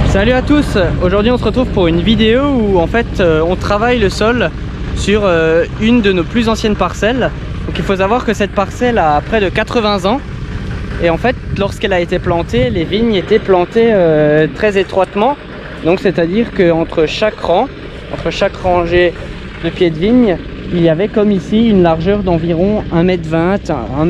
Salut à tous, aujourd'hui on se retrouve pour une vidéo où en fait on travaille le sol sur une de nos plus anciennes parcelles. Donc il faut savoir que cette parcelle a près de 80 ans et en fait lorsqu'elle a été plantée, les vignes étaient plantées très étroitement. Donc c'est à dire qu'entre chaque rang, entre chaque rangée de pieds de vigne, il y avait comme ici une largeur d'environ 1,20 m,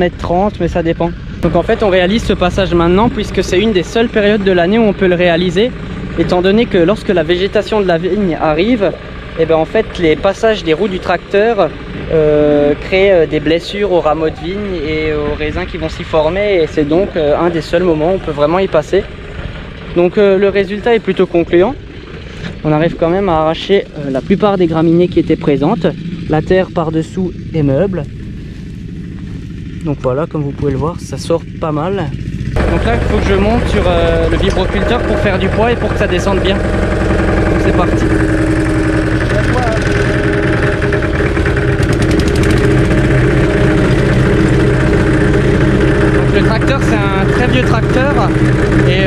1,30 m, mais ça dépend. Donc en fait on réalise ce passage maintenant puisque c'est une des seules périodes de l'année où on peut le réaliser, étant donné que lorsque la végétation de la vigne arrive, et ben en fait les passages des roues du tracteur créent des blessures aux rameaux de vigne et aux raisins qui vont s'y former, et c'est donc un des seuls moments où on peut vraiment y passer. Donc le résultat est plutôt concluant. On arrive quand même à arracher la plupart des graminées qui étaient présentes. La terre par-dessous est meuble. Donc voilà, comme vous pouvez le voir, ça sort pas mal. Donc là, il faut que je monte sur le vibroculteur pour faire du poids et pour que ça descende bien. Donc c'est parti. Donc le tracteur, c'est un très vieux tracteur et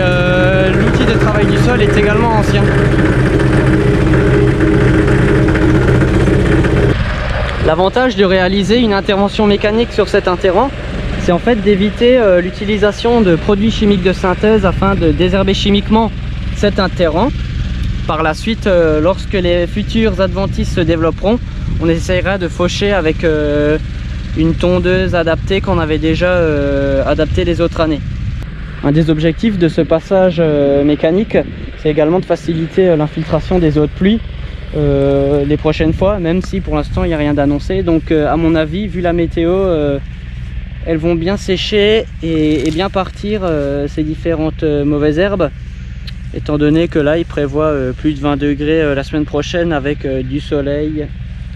l'outil de travail du sol est également ancien. L'avantage de réaliser une intervention mécanique sur cet interrant, c'est en fait d'éviter l'utilisation de produits chimiques de synthèse afin de désherber chimiquement cet interrant. Par la suite, lorsque les futurs adventices se développeront, on essaiera de faucher avec une tondeuse adaptée qu'on avait déjà adaptée les autres années. Un des objectifs de ce passage mécanique, c'est également de faciliter l'infiltration des eaux de pluie les prochaines fois, même si pour l'instant il n'y a rien d'annoncé. Donc à mon avis, vu la météo, elles vont bien sécher et bien partir ces différentes mauvaises herbes, étant donné que là il prévoit plus de 20 degrés la semaine prochaine avec du soleil.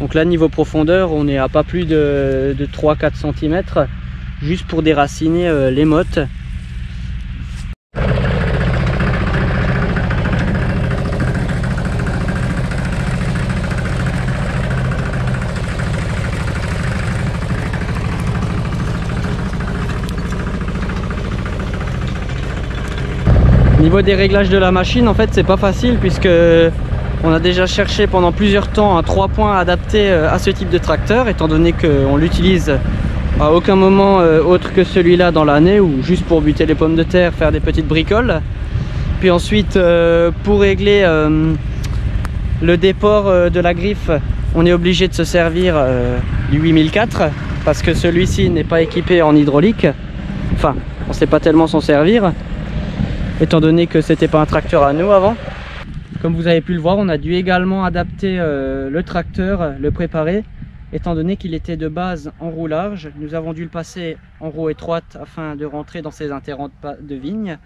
Donc là, niveau profondeur, on est à pas plus de 3-4 cm, juste pour déraciner les mottes. Niveau des réglages de la machine, en fait c'est pas facile puisque on a déjà cherché pendant plusieurs temps un 3 points adapté à ce type de tracteur, étant donné qu'on l'utilise à aucun moment autre que celui-là dans l'année, ou juste pour buter les pommes de terre, faire des petites bricoles. Puis ensuite pour régler le déport de la griffe, on est obligé de se servir du 8004 parce que celui-ci n'est pas équipé en hydraulique. Enfin, on ne sait pas tellement s'en servir, étant donné que c'était pas un tracteur à nous avant. Comme vous avez pu le voir, on a dû également adapter le tracteur, le préparer, étant donné qu'il était de base en roue large. Nous avons dû le passer en roue étroite afin de rentrer dans ces interrants de vigne.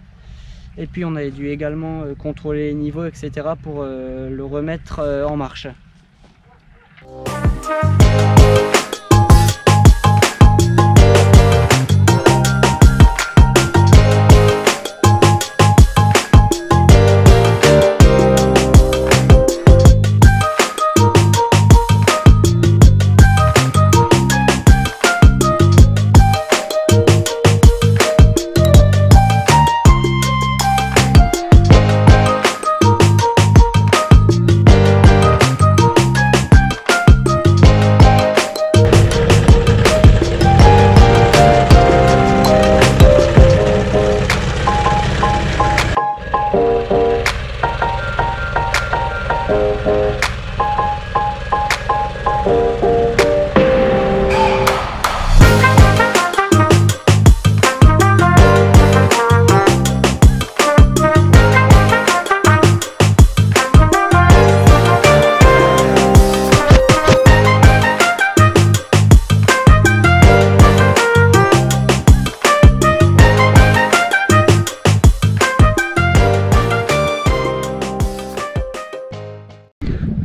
Et puis on a dû également contrôler les niveaux, etc. pour le remettre en marche.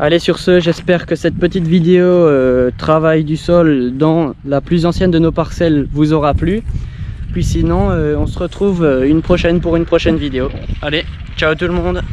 Allez, sur ce, j'espère que cette petite vidéo travail du sol dans la plus ancienne de nos parcelles vous aura plu. Puis sinon, on se retrouve pour une prochaine vidéo. Allez, ciao tout le monde!